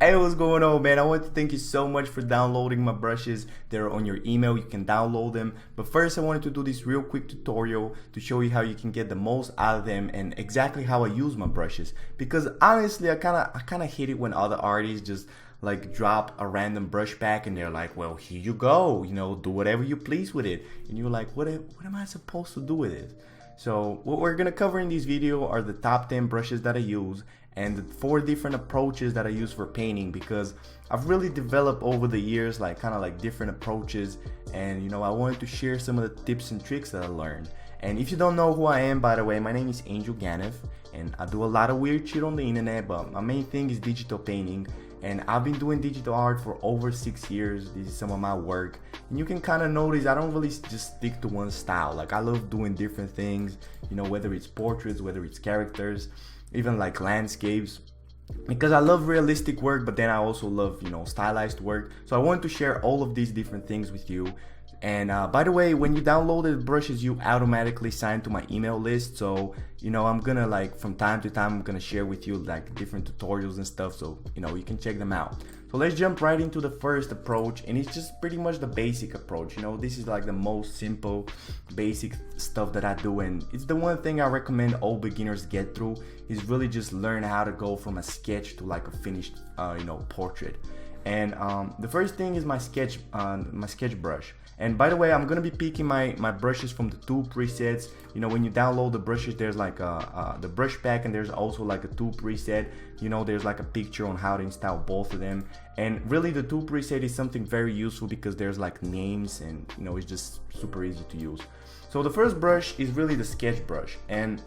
Hey, what's going on, man? I want to thank you so much for downloading my brushes. They're on your email, you can download them. But first, I wanted to do this real quick tutorial to show you how you can get the most out of them and exactly how I use my brushes. Because honestly, I kind of hate it when other artists just like drop a random brush pack and they're like, well, here you go, do whatever you please with it. And you're like, what am I supposed to do with it? So what we're gonna cover in this video are the top 10 brushes that I use and the 4 different approaches that I use for painting, because I've really developed over the years like kind of like different approaches, and I wanted to share some of the tips and tricks that I learned. And if you don't know who I am, by the way, my name is Angel Ganef and I do a lot of weird shit on the internet, but my main thing is digital painting. And I've been doing digital art for over 6 years. This is some of my work. And you can kind of notice I don't really just stick to one style. Like I love doing different things, whether it's portraits, whether it's characters, even like landscapes. Because I love realistic work, but then I also love, stylized work. So I wanted to share all of these different things with you. And by the way, when you download the brushes, you automatically sign to my email list. So I'm gonna like from time to time I'm gonna share with you like different tutorials and stuff, so you can check them out. So let's jump right into the first approach, and it's just pretty much the basic approach. This is like the most simple basic stuff that I do, and it's the one thing I recommend all beginners get through, is really just learn how to go from a sketch to like a finished portrait. And the first thing is my sketch brush. And by the way, I'm gonna be picking my brushes from the 2 presets. When you download the brushes, there's like the brush pack, and there's also like a 2 preset. There's like a picture on how to install both of them. And really the 2 preset is something very useful because there's like names, and it's just super easy to use. So the first brush is really the sketch brush, and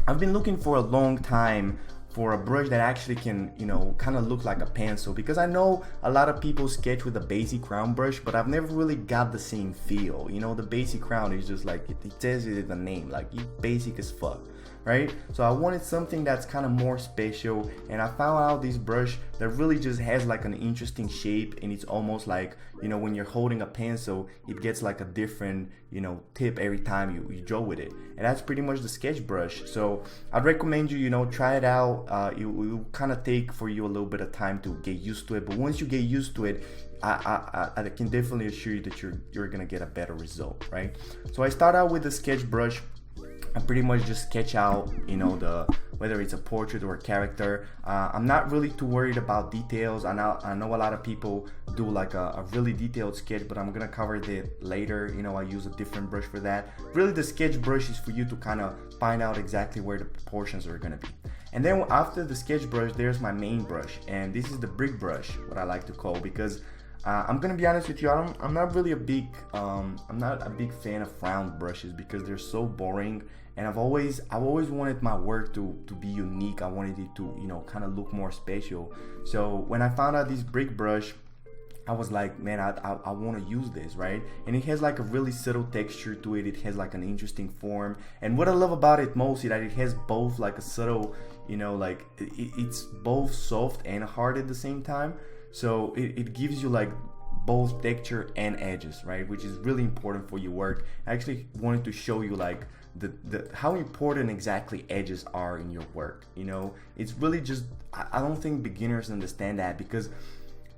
I've been looking for a long time for a brush that actually can, kind of look like a pencil, because I know a lot of people sketch with a basic round brush, but I've never really got the same feel. The basic round is just like, it says it in the name, like you basic as fuck, right? So I wanted something that's kind of more special, and I found out this brush that really just has like an interesting shape, and it's almost like, when you're holding a pencil, it gets like a different, tip every time you draw with it. And that's pretty much the sketch brush. So I'd recommend you, try it out. It will kind of take for you a little bit of time to get used to it, but once you get used to it, I can definitely assure you that you're gonna get a better result, right? So I start out with the sketch brush. I pretty much just sketch out, whether it's a portrait or a character. I'm not really too worried about details. I know a lot of people do like a really detailed sketch, but I'm gonna cover that later. I use a different brush for that. Really, the sketch brush is for you to kind of find out exactly where the proportions are gonna be. And then after the sketch brush, there's my main brush, and this is the brick brush, what I like to call, because I'm gonna be honest with you, I'm not really a big I'm not a big fan of round brushes because they're so boring, and I've always wanted my work to be unique. I wanted it to kind of look more special. So when I found out this brick brush, I was like, man, I want to use this, right? And it has like a really subtle texture to it. It has like an interesting form, and what I love about it most is that it has both like a subtle, like it's both soft and hard at the same time. So it gives you like both texture and edges, right? Which is really important for your work. I actually wanted to show you like the how important exactly edges are in your work. It's really just, I don't think beginners understand that, because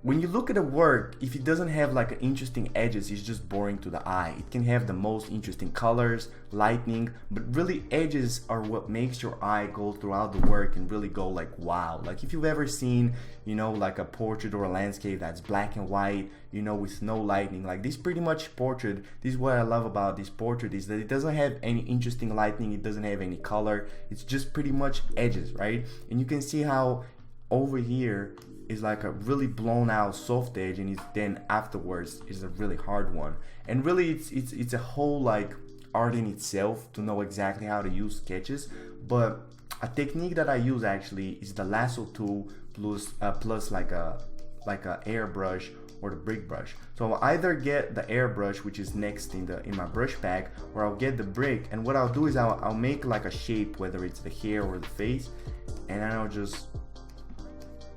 when you look at a work, if it doesn't have like interesting edges, it's just boring to the eye. It can have the most interesting colors, lighting, but really edges are what makes your eye go throughout the work and really go like, wow. Like if you've ever seen, like a portrait or a landscape that's black and white, with no lighting, like this pretty much portrait, this is what I love about this portrait, is that it doesn't have any interesting lighting, it doesn't have any color, it's just pretty much edges, right? And you can see how over here is like a really blown out soft edge, and then afterwards is a really hard one. And really it's a whole like art in itself to know exactly how to use sketches. But a technique that I use actually is the lasso tool plus like a airbrush or the brick brush. So I'll either get the airbrush, which is next in my brush pack, or I'll get the brick, and what I'll do is I'll make like a shape, whether it's the hair or the face, and then I'll just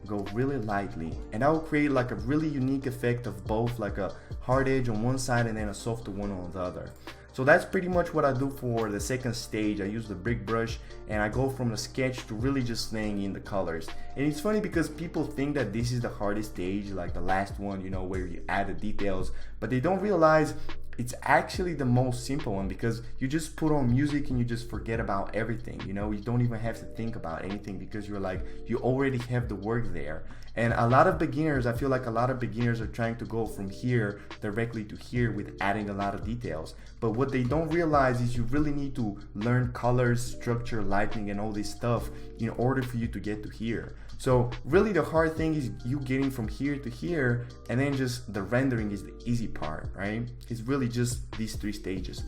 go really lightly, and that will create like a really unique effect of both like a hard edge on one side and then a softer one on the other. So So that's pretty much what I do for the second stage. I use the brick brush and I go from the sketch to really just laying in the colors. And it's funny because people think that this is the hardest stage, like the last one, you know, where you add the details, but they don't realize it's actually the most simple one, because you just put on music and you just forget about everything. You know, you don't even have to think about anything because you're like, you already have the work there. And a lot of beginners, I feel like a lot of beginners are trying to go from here directly to here with adding a lot of details. But what they don't realize is you really need to learn colors, structure, lighting, and all this stuff in order for you to get to here. So really the hard thing is you getting from here to here, and then just the rendering is the easy part, right? It's really just these 3 stages.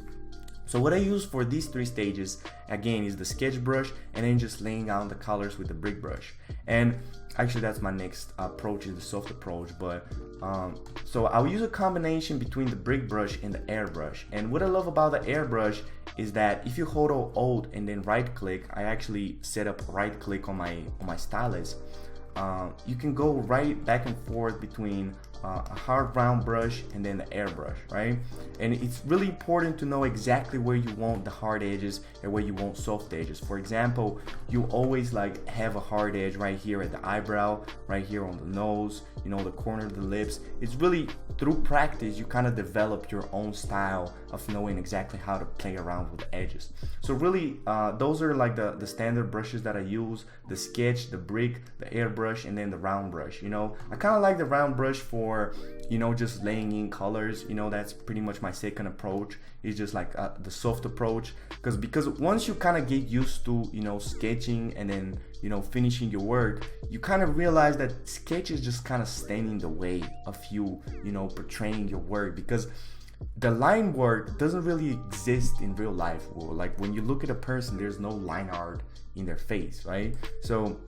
So what I use for these 3 stages, again, is the sketch brush and then just laying out the colors with the brick brush. And actually that's my next approach, is the soft approach. But so I'll use a combination between the brick brush and the airbrush. And what I love about the airbrush is that if you hold Alt and then right click, I actually set up right click on my stylus. You can go right back and forth between a hard round brush and then the airbrush, right? And it's really important to know exactly where you want the hard edges and where you want soft edges. For example, you always like have a hard edge right here at the eyebrow, right here on the nose, you know, the corner of the lips. It's really through practice you kind of develop your own style of knowing exactly how to play around with the edges. So really those are like the standard brushes that I use: the sketch, the brick, the airbrush, and then the round brush. You know, I kind of like the round brush for, you know, just laying in colors. You know, that's pretty much my second approach. It's just like the soft approach, because once you kind of get used to, you know, sketching and then, you know, finishing your work, you kind of realize that sketch is just kind of standing in the way of you, you know, portraying your work, because the line work doesn't really exist in real life. Like when you look at a person, there's no line art in their face, right? So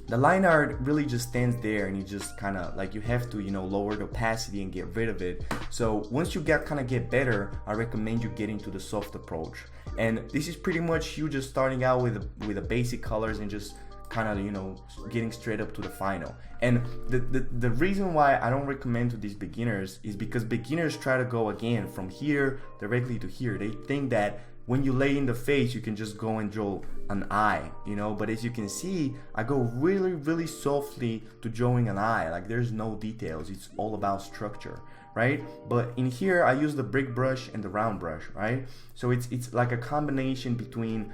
the line art really just stands there, and you just kind of like, you have to, you know, lower the opacity and get rid of it. So once you get better, I recommend you get into the soft approach. And this is pretty much you just starting out with the basic colors and just kind of, you know, getting straight up to the final. And the reason why I don't recommend to these beginners is because beginners try to go again from here directly to here. They think that when you lay in the face, you can just go and draw an eye, you know, but as you can see, I go really, really softly to drawing an eye. Like there's no details, it's all about structure, right? But in here, I use the brick brush and the round brush, right? So it's like a combination between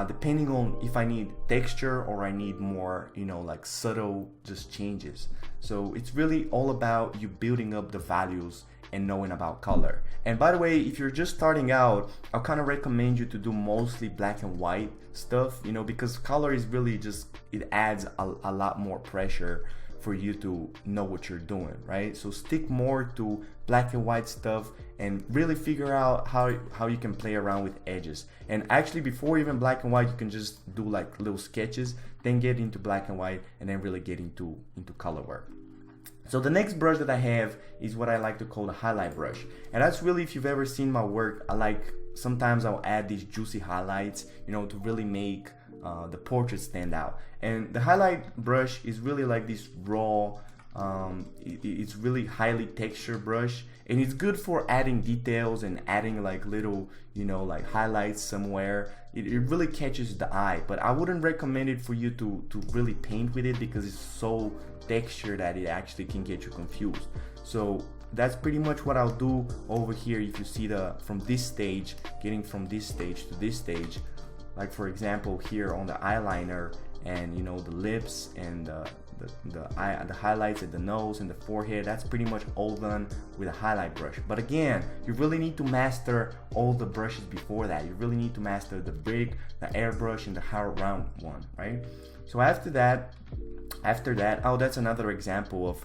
depending on if I need texture or I need more, you know, like subtle just changes. So it's really all about you building up the values and knowing about color. And by the way, if you're just starting out, I'll kind of recommend you to do mostly black and white stuff, you know, because color is really just, it adds a lot more pressure for you to know what you're doing, right? So stick more to black and white stuff and really figure out how you can play around with edges. And actually, before even black and white, you can just do like little sketches, then get into black and white, and then really get into color work. So the next brush that I have is what I like to call the highlight brush. And that's really, if you've ever seen my work, sometimes I'll add these juicy highlights, you know, to really make the portrait stand out. And the highlight brush is really like this raw, it's really highly textured brush, and it's good for adding details and adding like little, you know, like highlights somewhere. It really catches the eye, but I wouldn't recommend it for you to really paint with it, because it's so textured that it actually can get you confused. So that's pretty much what I'll do over here. If you see from this stage, getting from this stage to this stage, like for example here on the eyeliner and, you know, the lips and the highlights at the nose and the forehead, that's pretty much all done with a highlight brush. But again, you really need to master all the brushes before that. You really need to master the brick, the airbrush, and the hard round one, right? So after that, oh, that's another example of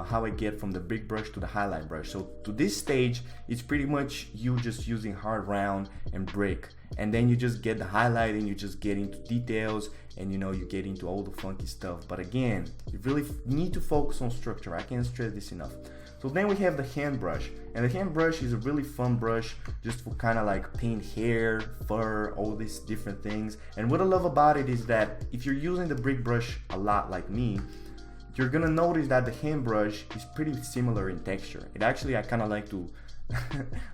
how I get from the brick brush to the highlight brush. So to this stage, it's pretty much you just using hard round and brick, and then you just get the highlight and you just get into details, and, you know, you get into all the funky stuff. But again, you really need to focus on structure. I can't stress this enough. So then we have the hand brush, and the hand brush is a really fun brush just for kind of like paint hair, fur, all these different things. And what I love about it is that if you're using the brick brush a lot like me, you're gonna notice that the hand brush is pretty similar in texture. It actually, I kind of like to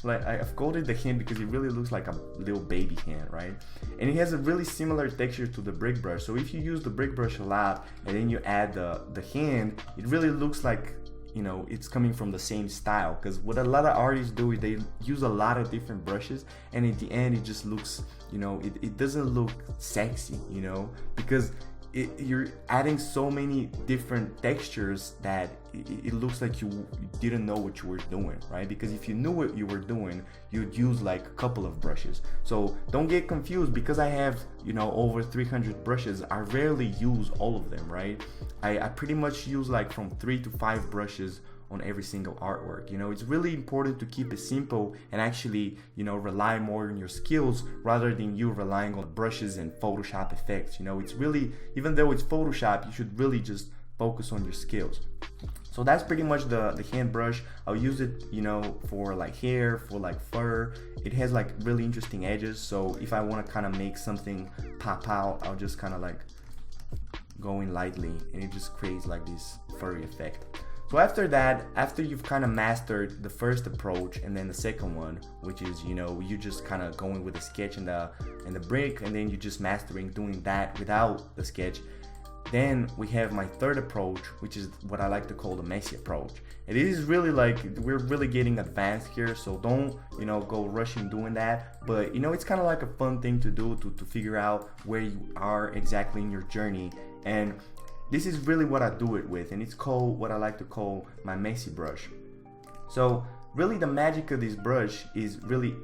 like I've called it the hand because it really looks like a little baby hand, right? And it has a really similar texture to the brick brush. So if you use the brick brush a lot and then you add the hand, it really looks like, you know, it's coming from the same style. Because what a lot of artists do is they use a lot of different brushes, and at the end it just looks, you know, it doesn't look sexy, you know, because you're adding so many different textures that it looks like you didn't know what you were doing, right? Because if you knew what you were doing, you'd use like a couple of brushes. So don't get confused, because I have, you know, over 300 brushes. I rarely use all of them, right? I pretty much use like from 3 to 5 brushes on every single artwork. You know, it's really important to keep it simple and actually, you know, rely more on your skills rather than you relying on brushes and Photoshop effects. You know, it's really, even though it's Photoshop, you should really just focus on your skills. So that's pretty much the hand brush. I'll use it, you know, for like hair, for like fur. It has like really interesting edges. So if I want to kind of make something pop out, I'll just kind of like go in lightly and it just creates like this furry effect. So after that, after you've kind of mastered the first approach and then the second one, which is, you know, you just kind of going with the sketch and the brick, and then you just mastering doing that without the sketch. Then we have my third approach, which is what I like to call the messy approach. And it is really like, we're really getting advanced here, so don't, you know, go rushing doing that. But, you know, it's kind of like a fun thing to do to figure out where you are exactly in your journey. And this is really what I do it with, and it's called what I like to call my messy brush. So really the magic of this brush is really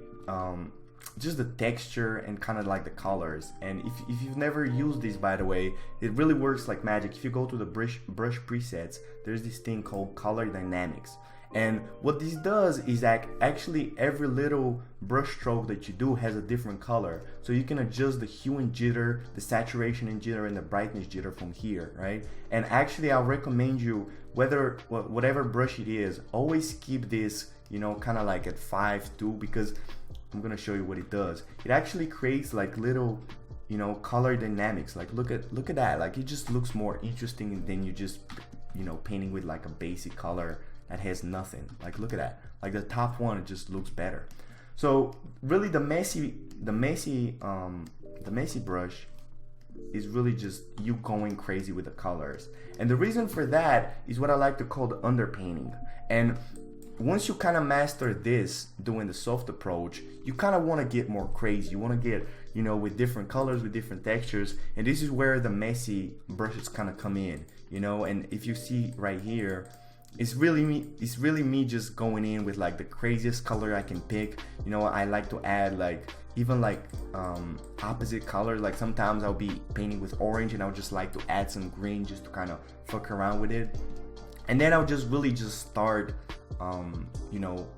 just the texture and kind of like the colors. And if you've never used this, by the way, it really works like magic. If you go to the brush presets, there's this thing called color dynamics. And what this does is that actually every little brush stroke that you do has a different color. So you can adjust the hue and jitter, the saturation and jitter, and the brightness jitter from here, right? And actually I'll recommend you, whatever brush it is, always keep this, you know, kind of like at 5.2, because I'm gonna show you what it does. It actually creates like little, you know, color dynamics. Like look at that. Like it just looks more interesting than you just, you know, painting with like a basic color that has nothing. Like look at that. Like the top one, it just looks better. So really the messy brush is really just you going crazy with the colors. And the reason for that is what I like to call the underpainting. And once you kind of master this doing the soft approach, you kind of want to get more crazy. You want to get, you know, with different colors, with different textures. And this is where the messy brushes kind of come in, you know. And if you see right here, it's really me just going in with like the craziest color I can pick. You know, I like to add like even like opposite colors. Like sometimes I'll be painting with orange and I'll just like to add some green just to kind of fuck around with it. And then I'll just really just start you know,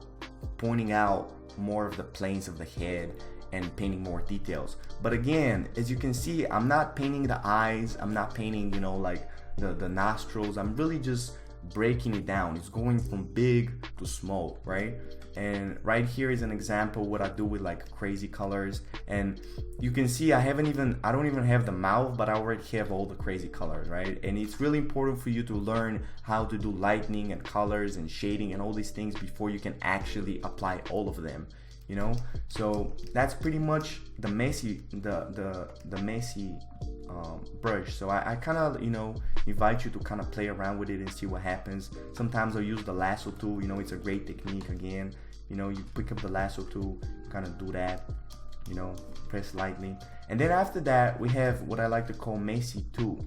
pointing out more of the planes of the head and painting more details. But again, as you can see, I'm not painting the eyes, I'm not painting, you know, like the nostrils. I'm really just breaking it down. It's going from big to small, right? And right here is an example what I do with like crazy colors. And you can see I don't even have the mouth, but I already have all the crazy colors, right? And it's really important for you to learn how to do lighting and colors and shading and all these things before you can actually apply all of them, you know. So that's pretty much the messy brush. So I kind of, you know, invite you to kind of play around with it and see what happens. Sometimes I'll use the lasso tool. You know, it's a great technique. Again, you know, you pick up the lasso tool, kind of do that, you know, press lightly. And then after that, we have what I like to call Messy 2,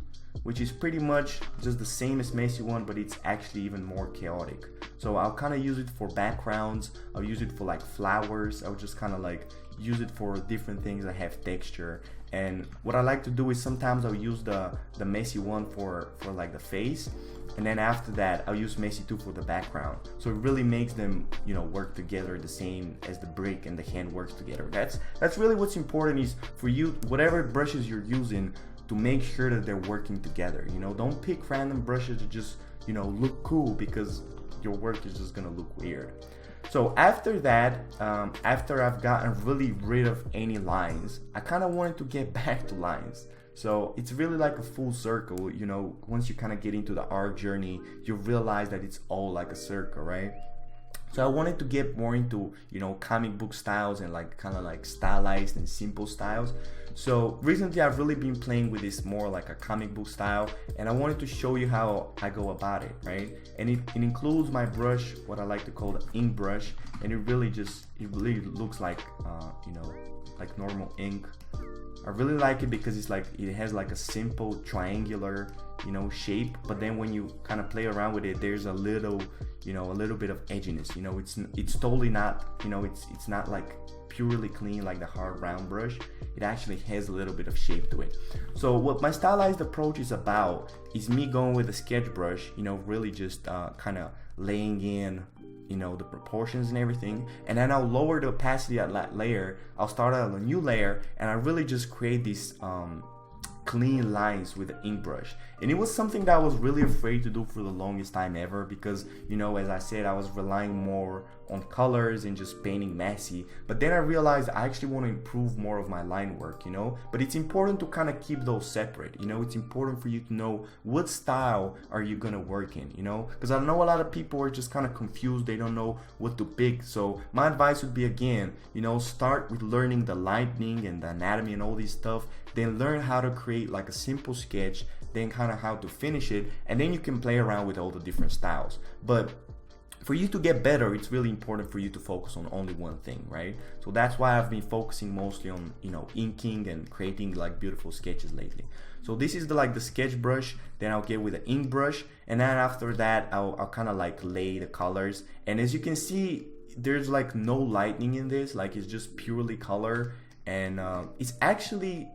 which is pretty much just the same as Messy 1, but it's actually even more chaotic. So I'll kind of use it for backgrounds. I'll use it for like flowers. I'll just kind of like use it for different things that have texture. And what I like to do is sometimes I'll use the Messy 1 for like the face, and then after that I'll use Messy 2 for the background. So it really makes them, you know, work together the same as the brick and the hand works together. That's really what's important, is for you, whatever brushes you're using, to make sure that they're working together. You know, don't pick random brushes to just, you know, look cool, because your work is just gonna look weird. So after that, after I've gotten really rid of any lines, I kind of wanted to get back to lines. So it's really like a full circle, you know. Once you kind of get into the art journey, you realize that it's all like a circle, right? So I wanted to get more into, you know, comic book styles and like kind of like stylized and simple styles. So recently I've really been playing with this more like a comic book style, and I wanted to show you how I go about it, right? And it includes my brush, what I like to call the ink brush, and it really looks like, you know, like normal ink. I really like it because it's like, it has like a simple triangular, you know, shape, but then when you kind of play around with it, there's a little, you know, a little bit of edginess. You know, it's totally not, you know, it's not like purely clean like the hard round brush. It actually has a little bit of shape to it. So what my stylized approach is about is me going with a sketch brush, you know, really just kind of laying in, you know, the proportions and everything, and then I'll lower the opacity at that layer. I'll start out a new layer, and I really just create these clean lines with the ink brush. And it was something that I was really afraid to do for the longest time ever, because, you know, as I said, I was relying more on colors and just painting messy. But then I realized I actually want to improve more of my line work, you know. But it's important to kind of keep those separate, you know. It's important for you to know what style are you gonna work in, you know, because I know a lot of people are just kind of confused. They don't know what to pick. So my advice would be, again, you know, start with learning the lighting and the anatomy and all this stuff, then learn how to create like a simple sketch, then kind of how to finish it, and then you can play around with all the different styles. But for you to get better, it's really important for you to focus on only one thing, right? So that's why I've been focusing mostly on, you know, inking and creating like beautiful sketches lately. So this is the sketch brush, then I'll get with the ink brush, and then after that I'll kind of like lay the colors. And as you can see, there's like no lightning in this, like it's just purely color. And it's actually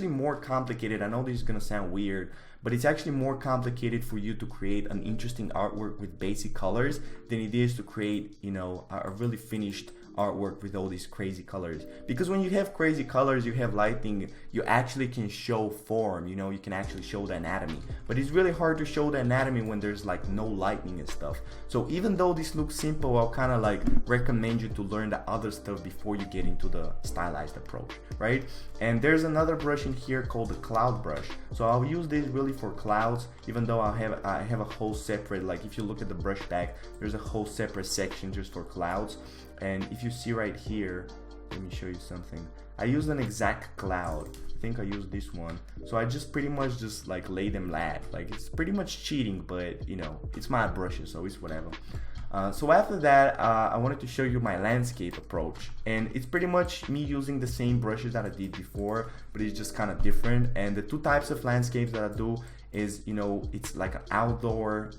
more complicated. I know this is gonna sound weird, but it's actually more complicated for you to create an interesting artwork with basic colors than it is to create, you know, a really finished artwork with all these crazy colors. Because when you have crazy colors, you have lighting, you actually can show form, you know, you can actually show the anatomy. But it's really hard to show the anatomy when there's like no lightning and stuff. So even though this looks simple, I'll kind of like recommend you to learn the other stuff before you get into the stylized approach, right? And there's another brush in here called the cloud brush. So I'll use this really for clouds, even though I have a whole separate, like if you look at the brush back, there's a whole separate section just for clouds. And if you see right here, let me show you something. I used an exact cloud. I think I used this one. So I just pretty much just like lay them flat. Like it's pretty much cheating, but you know, it's my brushes, so it's whatever. So after that, I wanted to show you my landscape approach, and it's pretty much me using the same brushes that I did before, but it's just kind of different. And the two types of landscapes that I do is, you know, it's like an outdoor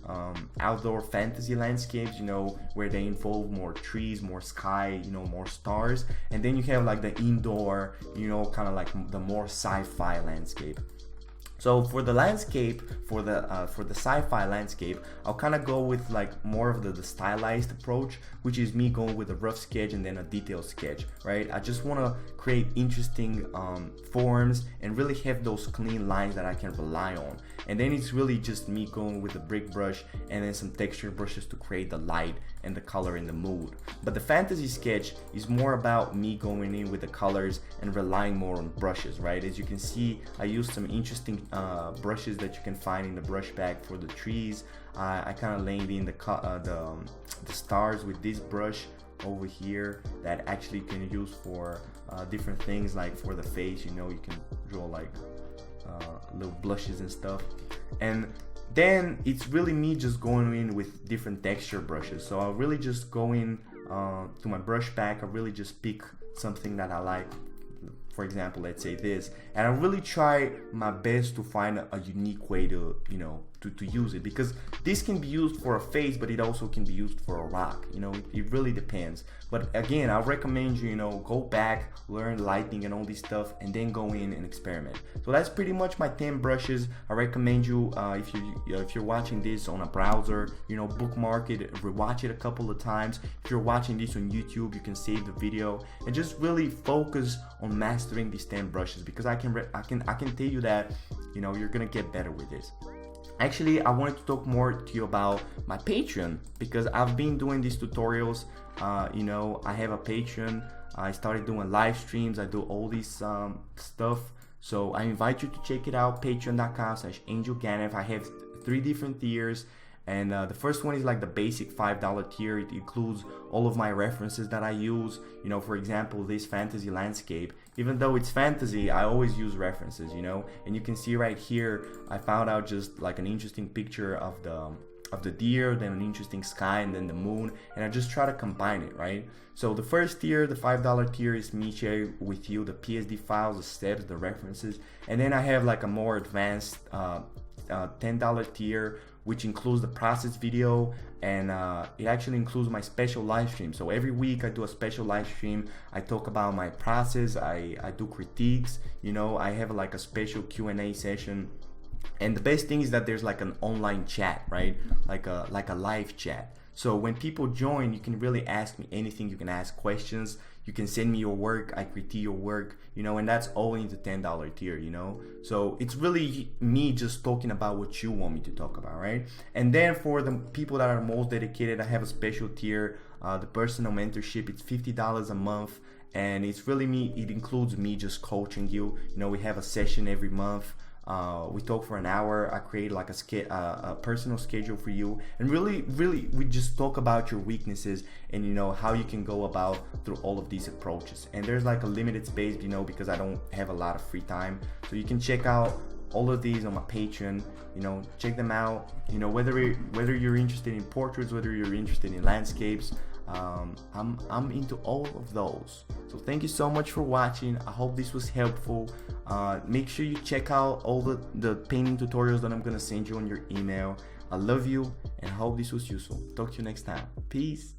fantasy landscapes, you know, where they involve more trees, more sky, you know, more stars. And then you have like the indoor, you know, kind of like the more sci-fi landscape. So for the landscape, for the sci-fi landscape, I'll kind of go with like more of the stylized approach, which is me going with a rough sketch and then a detailed sketch, right? I just want to create interesting forms and really have those clean lines that I can rely on. And then it's really just me going with a brick brush and then some texture brushes to create the light and the color and the mood. But the fantasy sketch is more about me going in with the colors and relying more on brushes, right? As you can see, I used some interesting brushes that you can find in the brush bag for the trees. I kind of laid in the stars with this brush over here that actually can use for different things, like for the face, you know, you can draw like little blushes and stuff. And then it's really me just going in with different texture brushes. So I'll really just go in to my brush pack. I really just pick something that I like. For example, let's say this, and I really try my best to find a unique way to, you know, to use it, because this can be used for a face, but it also can be used for a rock, you know, it really depends. But again, I recommend you, you know, go back, learn lighting and all this stuff, and then go in and experiment. So that's pretty much my 10 brushes. I recommend you, if you're watching this on a browser, you know, bookmark it, rewatch it a couple of times. If you're watching this on YouTube, you can save the video and just really focus on mastering these 10 brushes, because I can tell you that, you know, you're gonna get better with this. Actually, I wanted to talk more to you about my Patreon, because I've been doing these tutorials. You know, I have a Patreon. I started doing live streams. I do all this stuff. So I invite you to check it out, patreon.com/AngelGanev. I have 3 different tiers. And the first one is like the basic $5 tier. It includes all of my references that I use. You know, for example, this fantasy landscape, even though it's fantasy, I always use references, you know. And you can see right here, I found out just like an interesting picture of the deer, then an interesting sky, and then the moon, and I just try to combine it, right? So the first tier, the $5 tier, is me sharing with you the PSD files, the steps, the references, and then I have like a more advanced $10 tier, which includes the process video, and it actually includes my special live stream. So every week I do a special live stream. I talk about my process, I do critiques, you know, I have like a special Q&A session. And the best thing is that there's like an online chat, right? Like a live chat. So when people join, you can really ask me anything. You can ask questions. You can send me your work. I critique your work, you know, and that's all in the $10 tier, you know. So it's really me just talking about what you want me to talk about, right? And then for the people that are most dedicated, I have a special tier, the personal mentorship. It's $50 a month. And it's really me. It includes me just coaching you. You know, we have a session every month. We talk for an hour. I create like a personal schedule for you, and really we just talk about your weaknesses and, you know, how you can go about through all of these approaches. And there's like a limited space, you know, because I don't have a lot of free time, so you can check out all of these on my Patreon. You know, check them out. You know, whether you're interested in portraits, whether you're interested in landscapes, I'm into all of those. So thank you so much for watching. I hope this was helpful. Make sure you check out all the painting tutorials that I'm gonna send you on your email. I love you and I hope this was useful. Talk to you next time. Peace.